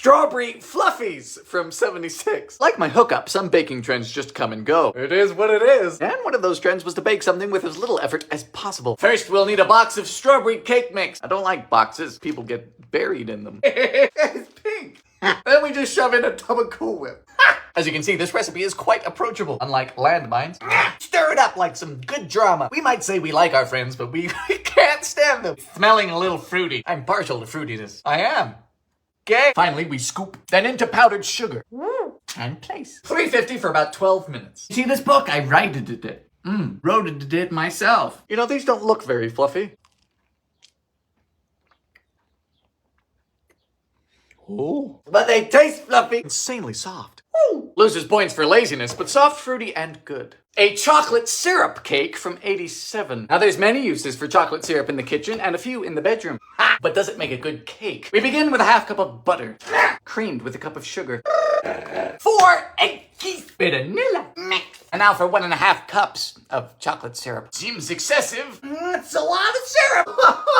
strawberry fluffies from 76. Like my hookup, some baking trends just come and go. It is what it is. And one of those trends was to bake something with as little effort as possible. First, we'll need a box of strawberry cake mix. I don't like boxes. People get buried in them. It's pink. Then we just shove in a tub of Cool Whip. As you can see, this recipe is quite approachable, unlike landmines. Stir it up like some good drama. We might say we like our friends, but we can't stand them. Smelling a little fruity. I'm partial to fruitiness. I am. Okay. Finally, we scoop, then into powdered sugar. And place. 350 for about 12 minutes. See this book? I righted it. Wrote it myself. You know, these don't look very fluffy. Oh. But they taste fluffy. Insanely soft. Woo. Loses points for laziness, but soft, fruity, and good. A chocolate syrup cake from 87. Now there's many uses for chocolate syrup in the kitchen and a few in the bedroom. But does it make a good cake? We begin with a half cup of butter, creamed with a cup of sugar. 4 egg vanilla mix. And now for 1.5 cups of chocolate syrup. Seems excessive. It's a lot of syrup.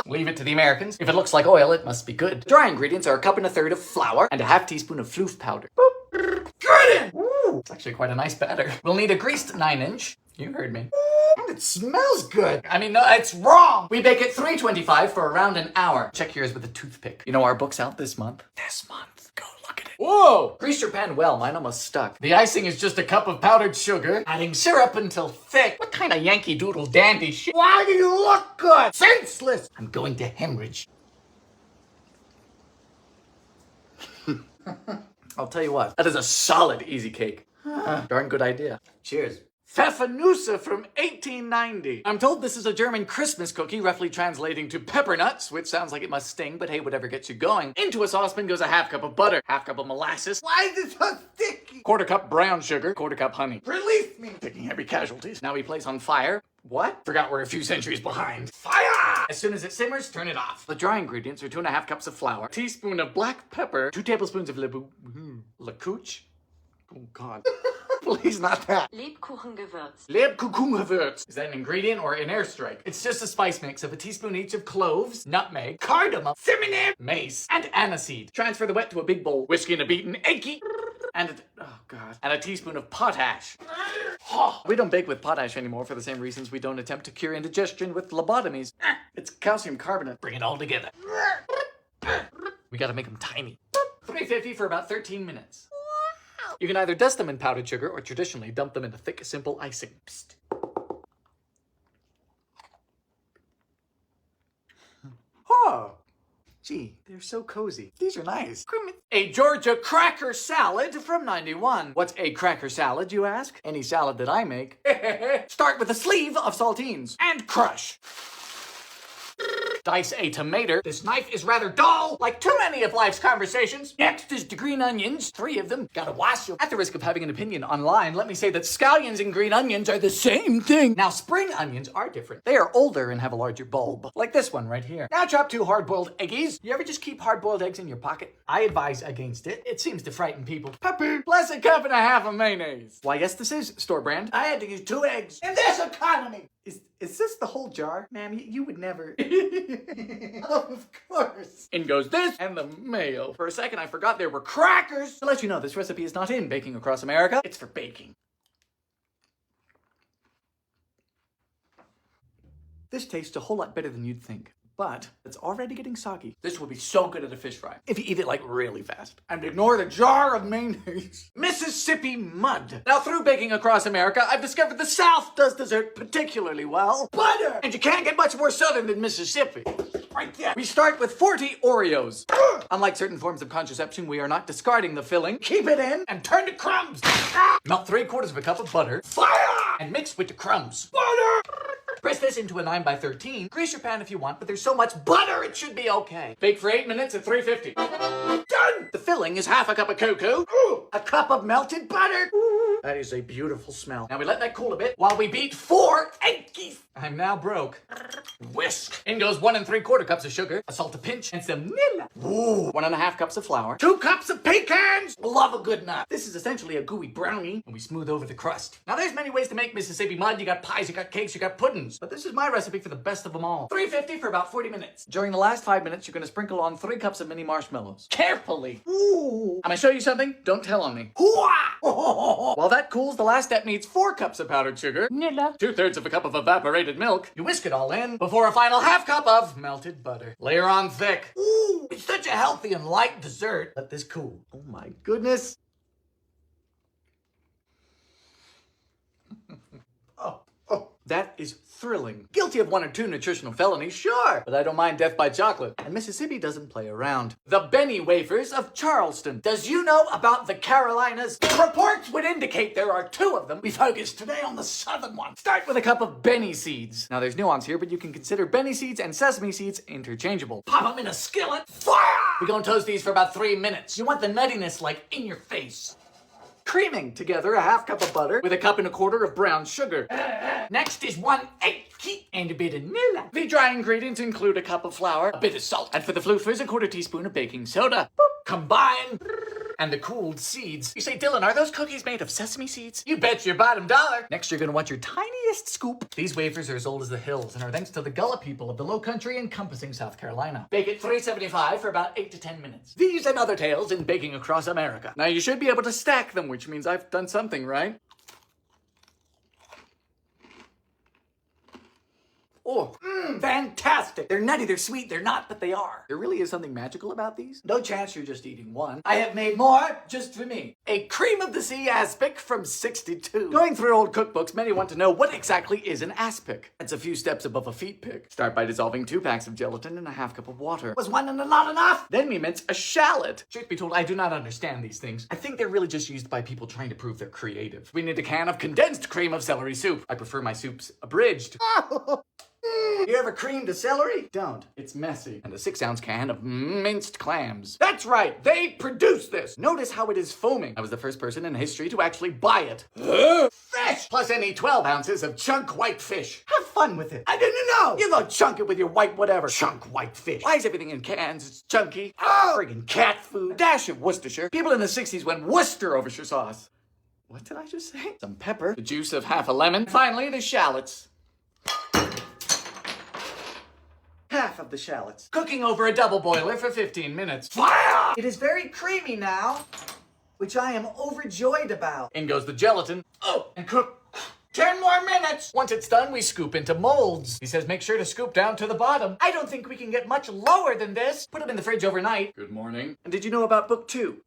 Leave it to the Americans. If it looks like oil, it must be good. Dry ingredients are 1 1/3 cups of flour and a 1/2 teaspoon of floof powder. Good in. Ooh, it's actually quite a nice batter. We'll need a greased 9-inch. You heard me. And it smells good. I mean, no, it's wrong. We bake at 325 for around an hour. Check yours with a toothpick. You know, our book's out this month. Go look at it. Whoa! Grease your pan well. Mine almost stuck. The icing is just a cup of powdered sugar, adding syrup until thick. What kind of Yankee Doodle dandy shit? Why do you look good? Senseless! I'm going to hemorrhage. I'll tell you what, that is a solid easy cake. Darn good idea. Cheers. Pfeffernusse from 1890. I'm told this is a German Christmas cookie, roughly translating to peppernuts, which sounds like it must sting, but hey, whatever gets you going. Into a saucepan goes a 1/2 cup of butter, 1/2 cup of molasses. Why is it so sticky? 1/4 cup brown sugar, 1/4 cup honey. Release me! Taking heavy casualties. Now we place on fire. What? Forgot we're a few centuries behind. Fire! As soon as it simmers, turn it off. The dry ingredients are 2.5 cups of flour, teaspoon of black pepper, 2 tablespoons of La Couche. Oh God. Please, not that. Lebkuchengewürz. Lebkuchengewürz. Is that an ingredient or an airstrike? It's just a spice mix of 1 teaspoon each of cloves, nutmeg, cardamom, cinnamon, mace, and aniseed. Transfer the wet to a big bowl. Whisk in a beaten eggy. And a teaspoon of potash. We don't bake with potash anymore for the same reasons we don't attempt to cure indigestion with lobotomies. It's calcium carbonate. Bring it all together. We gotta make them tiny. 350 for about 13 minutes. You can either dust them in powdered sugar or traditionally dump them in a thick, simple icing. Psst. Oh, gee, they're so cozy. These are nice. A Georgia cracker salad from 91. What's a cracker salad, you ask? Any salad that I make. Start with a sleeve of saltines and crush. Dice a tomato. This knife is rather dull, like too many of life's conversations. Next is the green onions, 3 of them. Gotta wash them. At the risk of having an opinion online, let me say that scallions and green onions are the same thing. Now, spring onions are different. They are older and have a larger bulb, like this one right here. Now chop 2 hard-boiled eggies. You ever just keep hard-boiled eggs in your pocket? I advise against it. It seems to frighten people. Pepper, plus 1.5 cups of mayonnaise. Why, yes, this is store brand. I had to use 2 eggs in this economy. Is this the whole jar? Ma'am, you would never. Of course. In goes this and the mayo. For a second, I forgot there were crackers. To let you know, this recipe is not in Baking Across America. It's for baking. This tastes a whole lot better than you'd think. But it's already getting soggy. This will be so good at a fish fry if you eat it like really fast. And ignore the jar of mayonnaise. Mississippi mud. Now through Baking Across America, I've discovered the South does dessert particularly well. Butter! And you can't get much more southern than Mississippi. Right there. We start with 40 Oreos. Unlike certain forms of contraception, we are not discarding the filling. Keep it in and turn to crumbs. Melt 3/4 cup of butter. Fire! And mix with the crumbs. Butter! Press this into a 9x13. Grease your pan if you want, but there's so much butter it should be okay. Bake for 8 minutes at 350. Done! The filling is 1/2 cup of cocoa, 1 cup of melted butter, That is a beautiful smell. Now we let that cool a bit while we beat 4 eggies. I'm now broke. Whisk. In goes 1 3/4 cups of sugar, a salt a pinch, and some vanilla. Ooh. 1 1/2 cups of flour, 2 cups of pecans. Love a good nut. This is essentially a gooey brownie, and we smooth over the crust. Now there's many ways to make Mississippi mud. You got pies, you got cakes, you got puddings. But this is my recipe for the best of them all. 350 for about 40 minutes. During the last 5 minutes, you're gonna sprinkle on 3 cups of mini marshmallows. Carefully. Ooh. I'm gonna show you something. Don't tell on me. While that cools, the last step needs 4 cups of powdered sugar, 2/3 of a cup of evaporated milk. You whisk it all in before a final 1/2 cup of melted butter. Layer on thick. Ooh, it's such a healthy and light dessert. Let this cool. Oh my goodness. That is thrilling. Guilty of 1 or 2 nutritional felonies, sure, but I don't mind death by chocolate. And Mississippi doesn't play around. The Benny wafers of Charleston. Does you know about the Carolinas? Reports would indicate there are 2 of them. We focus today on the southern one. Start with a cup of Benny seeds. Now there's nuance here, but you can consider Benny seeds and sesame seeds interchangeable. Pop them in a skillet. Fire! We're gonna toast these for about 3 minutes. You want the nuttiness like in your face. Creaming together a 1/2 cup of butter with a 1 1/4 cups of brown sugar. Next is 1 egg and a bit of vanilla. The dry ingredients include a cup of flour, a bit of salt, and for the floofers, a 1/4 teaspoon of baking soda. Boop. Combine. And the cooled seeds. You say, Dylan, are those cookies made of sesame seeds? You bet your bottom dollar. Next, you're gonna want your tiniest scoop. These wafers are as old as the hills and are thanks to the Gullah people of the Low Country encompassing South Carolina. Bake at 375 for about 8 to 10 minutes. These and other tales in baking across America. Now, you should be able to stack them, which means I've done something right. Oh, fantastic. They're nutty, they're sweet, they're not, but they are. There really is something magical about these. No chance you're just eating one. I have made more just for me. A cream of the sea aspic from 62. Going through old cookbooks, many want to know what exactly is an aspic. It's a few steps above a feet pick. Start by dissolving 2 packs of gelatin in a 1/2 cup of water. Was 1 and not enough? Then we mince a shallot. Truth be told, I do not understand these things. I think they're really just used by people trying to prove they're creative. We need a can of condensed cream of celery soup. I prefer my soups abridged. You ever creamed a celery? Don't. It's messy. And a 6-ounce can of minced clams. That's right. They produced this. Notice how it is foaming. I was the first person in history to actually buy it. Fish! Plus any 12 ounces of chunk white fish. Have fun with it. I didn't know. You go chunk it with your white whatever. Chunk white fish. Why is everything in cans? It's chunky. Oh, friggin' cat food. A dash of Worcestershire. People in the 60s went Worcestershire sauce. What did I just say? Some pepper. The juice of 1/2 lemon. Finally, the shallots. 1/2 of the shallots. Cooking over a double boiler for 15 minutes. Fire! It is very creamy now, which I am overjoyed about. In goes the gelatin. Oh, and cook 10 more minutes. Once it's done, we scoop into molds. He says make sure to scoop down to the bottom. I don't think we can get much lower than this. Put them in the fridge overnight. Good morning. And did you know about book 2?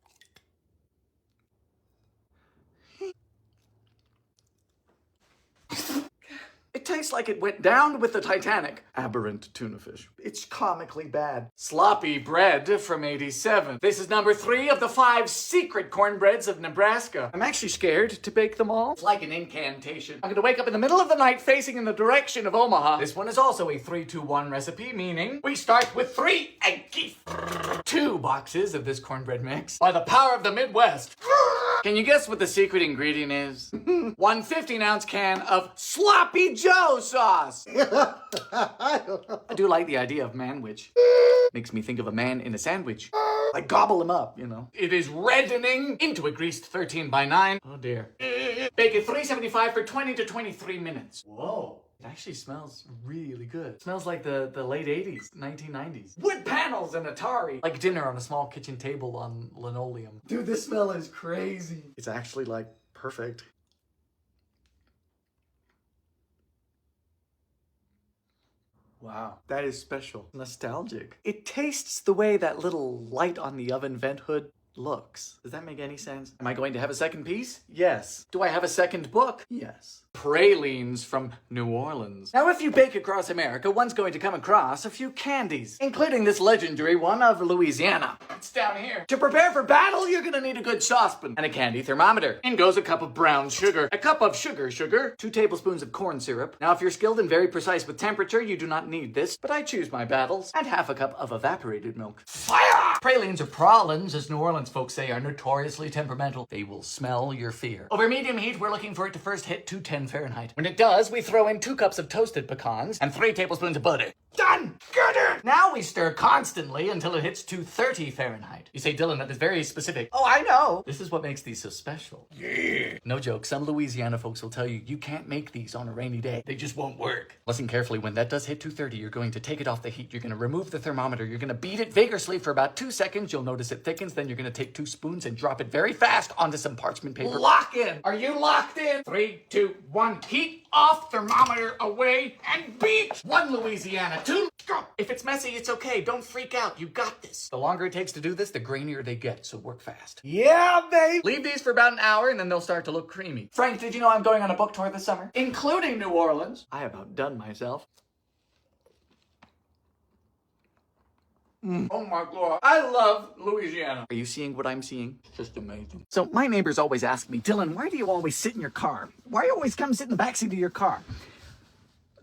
It tastes like it went down with the Titanic. Aberrant tuna fish. It's comically bad. Sloppy bread from 87. This is number 3 of the 5 secret cornbreads of Nebraska. I'm actually scared to bake them all. It's like an incantation. I'm gonna wake up in the middle of the night facing in the direction of Omaha. This one is also a 3-2-1 recipe, meaning we start with 3 eggs. 2 boxes of this cornbread mix. By the power of the Midwest. Can you guess what the secret ingredient is? 1 15-ounce can of Sloppy Joe sauce. I do like the idea of manwich. Makes me think of a man in a sandwich. I gobble him up, you know. It is reddening into a greased 13x9. Oh dear. Bake at 375 for 20 to 23 minutes. Whoa. It actually smells really good. It smells like the late 80s, 1990s. Wood panels and Atari. Like dinner on a small kitchen table on linoleum. Dude, this smell is crazy. It's actually like perfect. Wow, that is special. Nostalgic. It tastes the way that little light on the oven vent hood looks. Does that make any sense? Am I going to have a second piece? Yes. Do I have a second book? Yes. Pralines from New Orleans. Now, if you bake across America, one's going to come across a few candies, including this legendary one of Louisiana. It's down here. To prepare for battle, you're gonna need a good saucepan and a candy thermometer. In goes a cup of brown sugar, a cup of sugar, 2 tablespoons of corn syrup. Now, if you're skilled and very precise with temperature, you do not need this, but I choose my battles, and 1/2 cup of evaporated milk. Fire! Pralines or pralines, as New Orleans Orleans folks say are notoriously temperamental. They will smell your fear. Over medium heat, we're looking for it to first hit 210 Fahrenheit. When it does, we throw in 2 cups of toasted pecans and 3 tablespoons of butter. Done! Good! Now we stir constantly until it hits 230 Fahrenheit. You say, Dylan, that is very specific. Oh, I know! This is what makes these so special. Yeah! No joke, some Louisiana folks will tell you you can't make these on a rainy day. They just won't work. Listen carefully, when that does hit 230, you're going to take it off the heat. You're going to remove the thermometer. You're going to beat it vigorously for about 2 seconds. You'll notice it thickens. Then you're going to take 2 spoons and drop it very fast onto some parchment paper. Lock in! Are you locked in? 3, 2, 1. Heat off, thermometer away, and beat! 1 Louisiana, 2, go! If it's messy, it's okay. Don't freak out. You got this. The longer it takes to do this, the grainier they get, so work fast. Yeah, babe! Leave these for about an hour, and then they'll start to look creamy. Frank, did you know I'm going on a book tour this summer? Including New Orleans. I have outdone myself. Oh my God. I love Louisiana. Are you seeing what I'm seeing? It's just amazing. So my neighbors always ask me, Dylan, why do you always sit in your car? Why do you always come sit in the backseat of your car?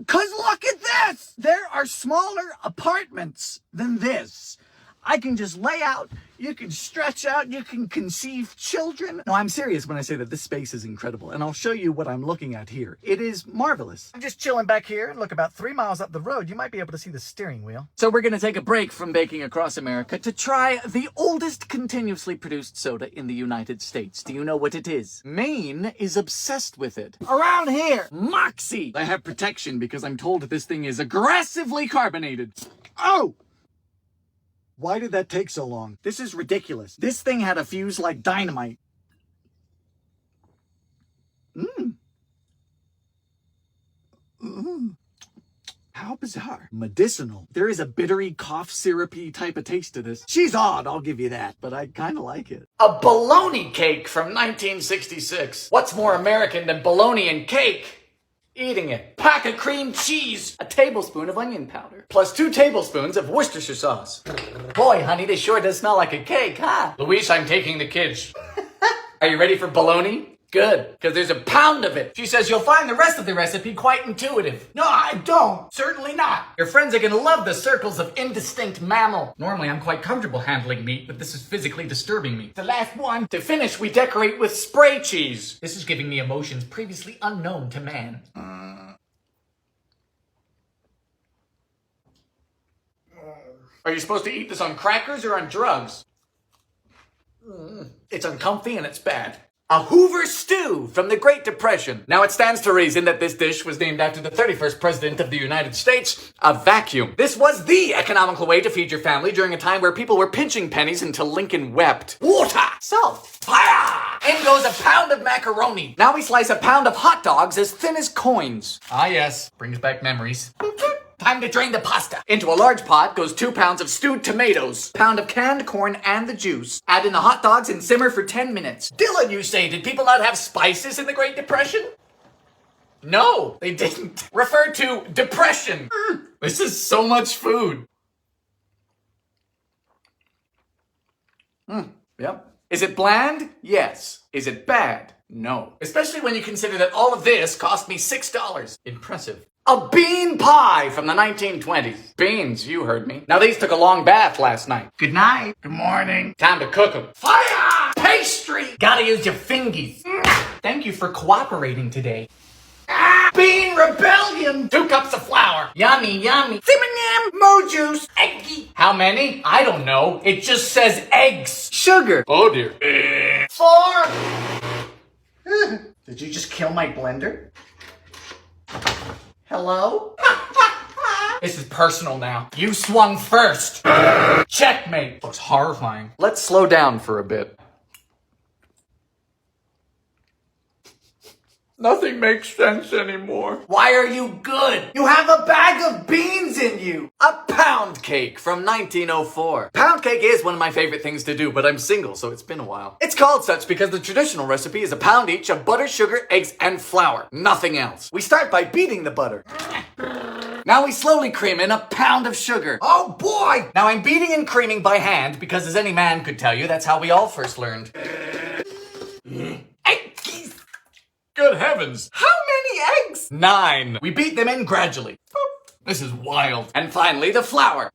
'Cause look at this! There are smaller apartments than this. I can just lay out, you can stretch out, you can conceive children. No, I'm serious when I say that this space is incredible, and I'll show you what I'm looking at here. It is marvelous. I'm just chilling back here, and look, about 3 miles up the road, you might be able to see the steering wheel. So we're gonna take a break from baking across America to try the oldest continuously produced soda in the United States. Do you know what it is? Maine is obsessed with it. Around here, Moxie! I have protection because I'm told this thing is aggressively carbonated. Oh! Why did that take so long? This is ridiculous. This thing had a fuse like dynamite. How bizarre. Medicinal. There is a bittery, cough syrupy type of taste to this. She's odd, I'll give you that, but I kind of like it. A bologna cake from 1966. What's more American than bologna and cake? Eating it. Pack of cream cheese. A tablespoon of onion powder. Plus 2 tablespoons of Worcestershire sauce. Boy, honey, this sure does smell like a cake, huh? Luis, I'm taking the kids. Are you ready for bologna? Good, because there's a pound of it. She says you'll find the rest of the recipe quite intuitive. No, I don't. Certainly not. Your friends are going to love the circles of indistinct mammal. Normally, I'm quite comfortable handling meat, but this is physically disturbing me. The last one. To finish, we decorate with spray cheese. This is giving me emotions previously unknown to man. Are you supposed to eat this on crackers or on drugs? It's uncomfy and it's bad. A Hoover stew from the Great Depression. Now it stands to reason that this dish was named after the 31st President of the United States, a vacuum. This was the economical way to feed your family during a time where people were pinching pennies until Lincoln wept. Water! Salt! Fire! In goes a pound of macaroni. Now we slice a pound of hot dogs as thin as coins. Ah yes, brings back memories. Time to drain the pasta. Into a large pot goes 2 pounds of stewed tomatoes, pound of canned corn and the juice. Add in the hot dogs and simmer for 10 minutes. Dylan, you say, did people not have spices in the Great Depression? No, they didn't. Refer to depression. This is so much food. Yep. Is it bland? Yes. Is it bad? No. Especially when you consider that all of this cost me $6. Impressive. A bean pie from the 1920s. Beans, you heard me. Now these took a long bath last night. Good night. Good morning. Time to cook them. Fire! Pastry! Gotta use your fingies. Thank you for cooperating today. Bean rebellion! 2 cups of flour. Yummy, yummy. Simmer mo juice. Eggy. How many? I don't know. It just says eggs. Sugar. Oh dear. 4. Did you just kill my blender? Hello? This is personal now. You swung first. Checkmate. Looks horrifying. Let's slow down for a bit. Nothing makes sense anymore. Why are you good? You have a bag of beans in you. A pound cake from 1904. Pound cake is one of my favorite things to do, but I'm single, so it's been a while. It's called such because the traditional recipe is a pound each of butter, sugar, eggs, and flour. Nothing else. We start by beating the butter. Now we slowly cream in a pound of sugar. Oh boy! Now I'm beating and creaming by hand because, as any man could tell you, that's how we all first learned. Good heavens! How many eggs? 9. We beat them in gradually. This is wild. And finally, the flour.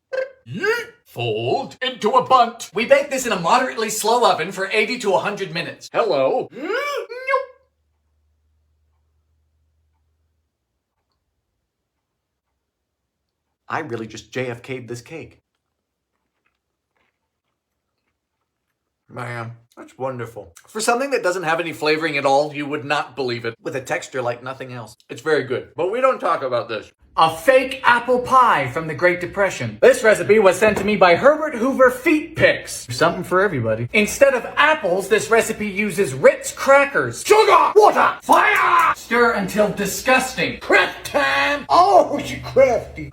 Fold into a bunt. We bake this in a moderately slow oven for 80 to 100 minutes. Hello. I really just JFK'd this cake. Man, that's wonderful. For something that doesn't have any flavoring at all, you would not believe it. With a texture like nothing else. It's very good. But we don't talk about this. A fake apple pie from the Great Depression. This recipe was sent to me by Herbert Hoover Feet Picks. Something for everybody. Instead of apples, this recipe uses Ritz crackers. Sugar! Water! Fire! Stir until disgusting. Craft time! Oh, you crafty.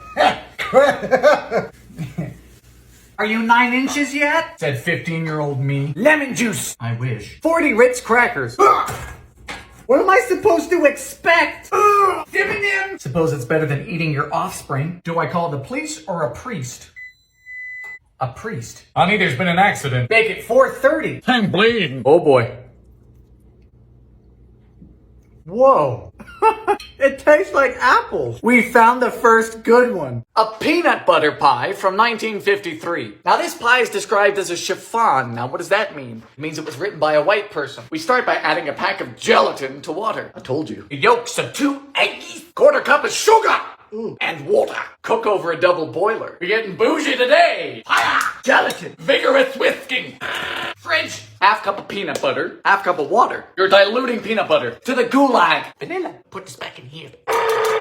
Are you 9 inches yet? Said 15-year-old me. Lemon juice! I wish. 40 Ritz crackers. What am I supposed to expect? Dim-a-dim. Suppose it's better than eating your offspring. Do I call the police or a priest? A priest. Honey, there's been an accident. Bake at 4:30. I'm bleeding. Oh boy. Whoa. It tastes like apples. We found the first good one. A peanut butter pie from 1953. Now this pie is described as a chiffon. Now what does that mean? It means it was written by a white person. We start by adding a pack of gelatin to water. I told you. The yolks of 2 eggs, quarter cup of sugar, and water. Cook over a double boiler. We're getting bougie today. Gelatin. Vigorous whisking. Fridge. Half cup of peanut butter. Half cup of water. You're diluting peanut butter to the gulag. Vanilla. Put this back in here.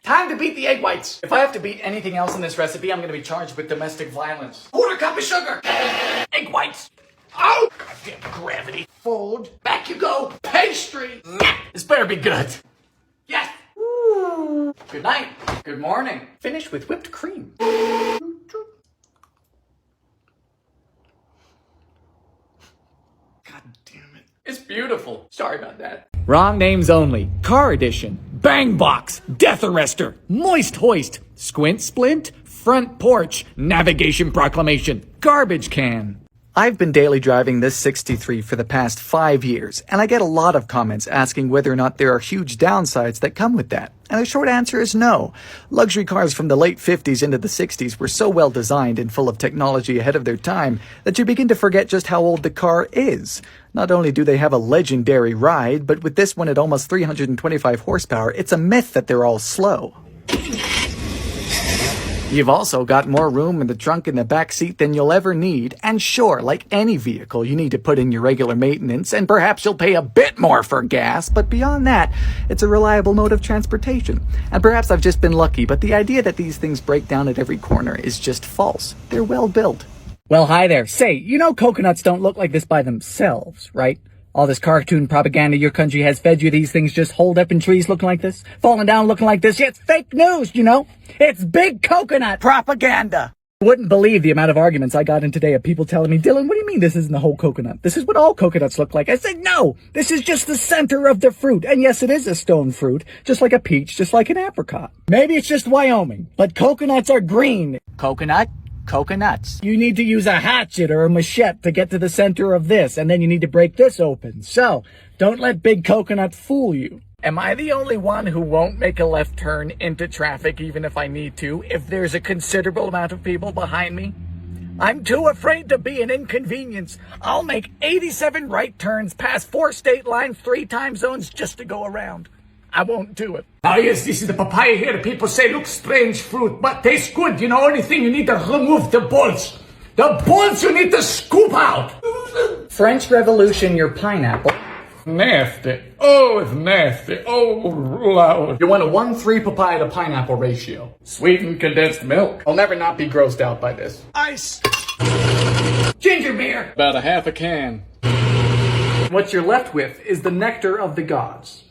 Time to beat the egg whites. If I have to beat anything else in this recipe, I'm going to be charged with domestic violence. Quarter cup of sugar. Egg whites. Oh, goddamn gravity. Fold. Back you go. Pastry. This better be good. Yes. Good night. Good morning. Finish with whipped cream. God damn it. It's beautiful. Sorry about that. Wrong names only. Car edition. Bang box. Death arrestor. Moist hoist. Squint splint. Front porch. Navigation proclamation. Garbage can. I've been daily driving this 63 for the past 5 years, and I get a lot of comments asking whether or not there are huge downsides that come with that. And the short answer is no. Luxury cars from the late 50s into the 60s were so well designed and full of technology ahead of their time that you begin to forget just how old the car is. Not only do they have a legendary ride, but with this one at almost 325 horsepower, it's a myth that they're all slow. You've also got more room in the trunk and the back seat than you'll ever need, and sure, like any vehicle, you need to put in your regular maintenance, and perhaps you'll pay a bit more for gas, but beyond that, it's a reliable mode of transportation. And perhaps I've just been lucky, but the idea that these things break down at every corner is just false. They're well built. Well, hi there. Say, you know coconuts don't look like this by themselves, right? All this cartoon propaganda your country has fed you, these things just hold up in trees looking like this, falling down looking like this. Yeah, it's fake news, you know? It's big coconut propaganda. You wouldn't believe the amount of arguments I got in today of people telling me, Dylan, what do you mean this isn't the whole coconut? This is what all coconuts look like. I said, no, this is just the center of the fruit. And yes, it is a stone fruit, just like a peach, just like an apricot. Maybe it's just Wyoming, but coconuts are green. Coconuts. You need to use a hatchet or a machete to get to the center of this, and then you need to break this open. So, don't let big coconut fool you. Am I the only one who won't make a left turn into traffic even if I need to, if there's a considerable amount of people behind me? I'm too afraid to be an inconvenience. I'll make 87 right turns past 4 state lines, 3 time zones just to go around. I won't do it. Ah, yes, this is the papaya here. People say, look, strange fruit, but tastes good. You know, only thing you need to remove the bolts. The bolts you need to scoop out. French Revolution, your pineapple. Nasty. Oh, it's nasty. Oh, loud. You want a 1:3 papaya to pineapple ratio. Sweetened condensed milk. I'll never not be grossed out by this. Ice. Ginger beer. About a half a can. What you're left with is the nectar of the gods.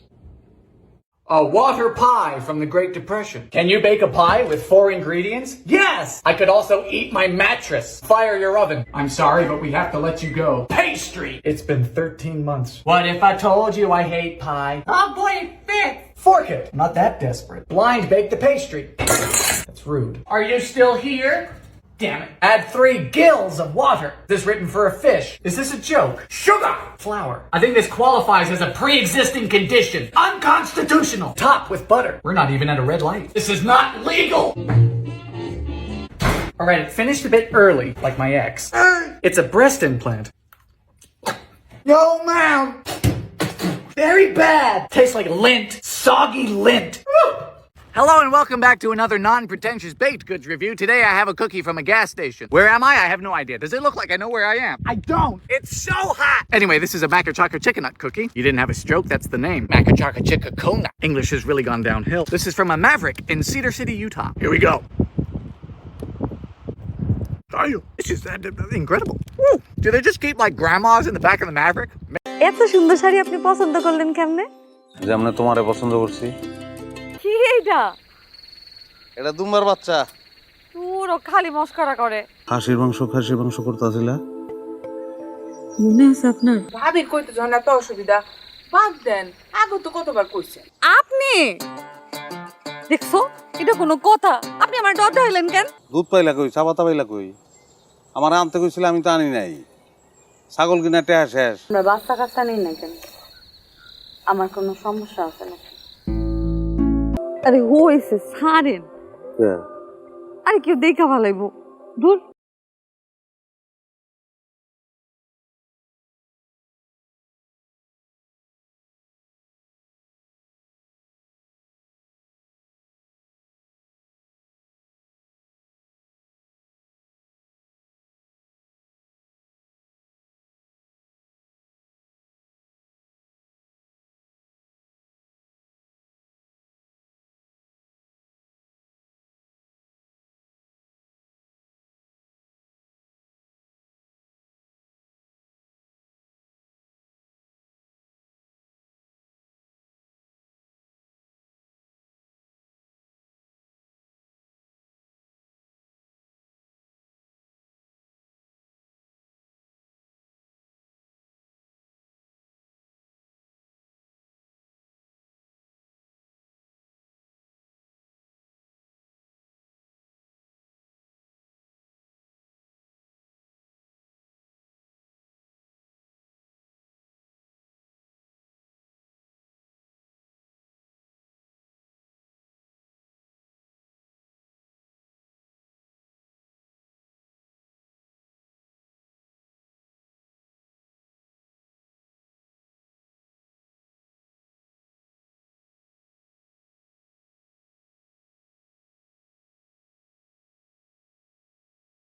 A water pie from the Great Depression. Can you bake a pie with 4 ingredients? Yes! I could also eat my mattress. Fire your oven. I'm sorry, but we have to let you go. Pastry! It's been 13 months. What if I told you I hate pie? Oh boy, it fits! Fork it. I'm not that desperate. Blind bake the pastry. That's rude. Are you still here? Damn it. Add 3 gills of water. Is this written for a fish? Is this a joke? Sugar! Flour. I think this qualifies as a pre-existing condition. Unconstitutional. Top with butter. We're not even at a red light. This is not legal. All right, it finished a bit early, like my ex. It's a breast implant. No, ma'am. Very bad. Tastes like lint. Soggy lint. Hello and welcome back to another non-pretentious baked goods review. Today I have a cookie from a gas station. Where am I? I have no idea. Does it look like I know where I am? I don't. It's so hot! Anyway, this is a Maca Chocolate Chicken Nut cookie. You didn't have a stroke, that's the name. Maca Chocolate Chicken Nut. English has really gone downhill. This is from a Maverick in Cedar City, Utah. Here we go. This is incredible. Woo. Do they just keep like grandmas in the back of the Maverick? এত সুন্দর শাড়ি আপনি পছন্দ করলেন কেমনে? যেমন তোমারে পছন্দ করছি। কি এইটা? এটা দুম্বার বাচ্চা। পুরো খালি মস্করা করে। খাসির মাংস করতেছিলা? মনে আছে আপনার? ভাবির কইতে জানা তো অসুবিধা। বাদ দেন। আগে তো কতবার কইছেন। আপনি দেখছো? এটা কোনো কথা? আপনি আমার ডর হইলেন কেন? দুধ পাইলা কই, চা পাতা পাইলা কই? আমার আনতে কইছিল আমি তো আনি নাই। ছাগল কিনা টেহা শেষ। আমরা বাচ্চা কাচ্চা নেই না কেন? আমার কোনো সমস্যা আছে নাকি? আরে হইছে ছাড়েন। আরে কেউ দেখা ভালাইবো। দূর।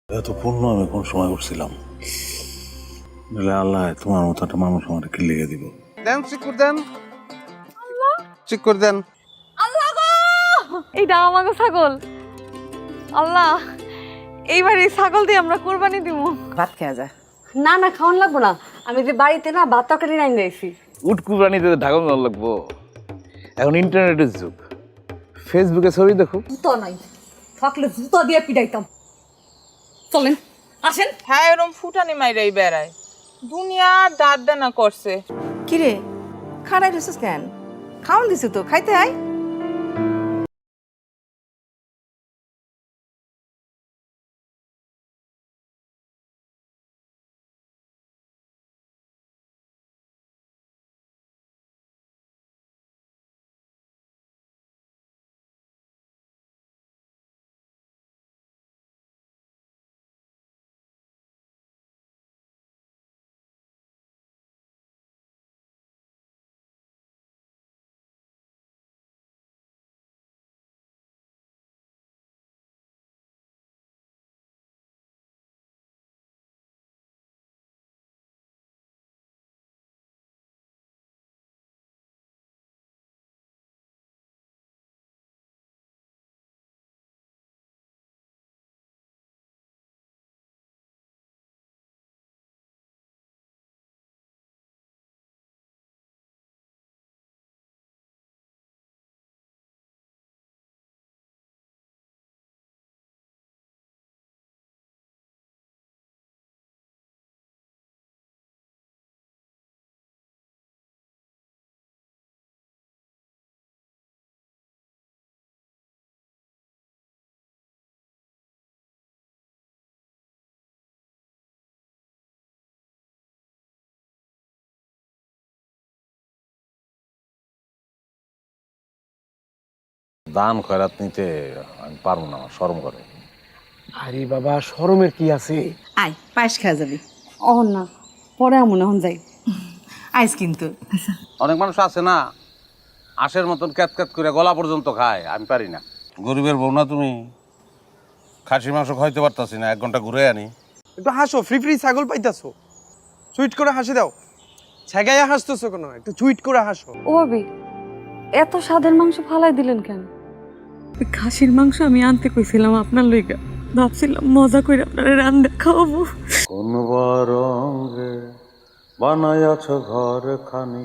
এত পূর্ণ আমি কোন সময় উঠছিলাম? বলে আল্লাহ তোমার মতো একটা মানুষ আমার কি লেগে দিব। দেন চেক করে দেন। আল্লাহ চেক করে দেন। আল্লাহ গো! এইটা আমাগো ছাগল। আল্লাহ এইবার এই ছাগল দিয়ে আমরা কুরবানি দিব। ভাত খেয়া যায়। না না খাওয়ান লাগবো না। আমি যে বাড়িতে না ভাত তরকারি রাইন দিয়েছি। উট কুরবানিতে ঢাকা না লাগবো। এখন ইন্টারনেটের যুগ। ফেসবুকে ছবি দেখো। জুতো নাই। থাকলে জুতো দিয়ে পিটাইতাম। চলেন আসেন। হ্যাঁ এরম ফুটানি মাইরাই বেড়ায়। দুনিয়া দাঁত দানা করছে। কিরে খানাই রয়েছিস কেন? খাওয়ান দিছি তো খাইতে আয়। দান খয়রাত নিতে আমি পারবো না, আমার শরম করে। আরে বাবা শরমের কি আছে? আয় পায়েস খাওয়া যাবি। অহন না, পরে আমন এখন যাই। আইস কিন্তু অনেক মানুষ আছে না আশের মতন ক্যাত ক্যাত করে গলা পর্যন্ত খায়, আমি পারি না। গরিবের বউ না তুমি, খাসির মাংস খাইতে পারতাছি না, 1 ঘন্টা ঘুরে আনি। একটু হাসো, ফ্রি ফ্রি ছাগল পাইতাছো, সুইট করে হাসি দাও। ছেগাইয়া হাসতেছো কেন? একটু সুইট করে হাসো। ও ভাবি, এত স্বাদের মাংস ফালাই দিলেন কেন? খাসির মাংস আমি আনতে কইছিলাম আপনার লইগা, ভাবছিলাম মজা করে আপনারা রান্না খাওয়াবো। কোন রঙে বানাইয়াছ ঘর খানি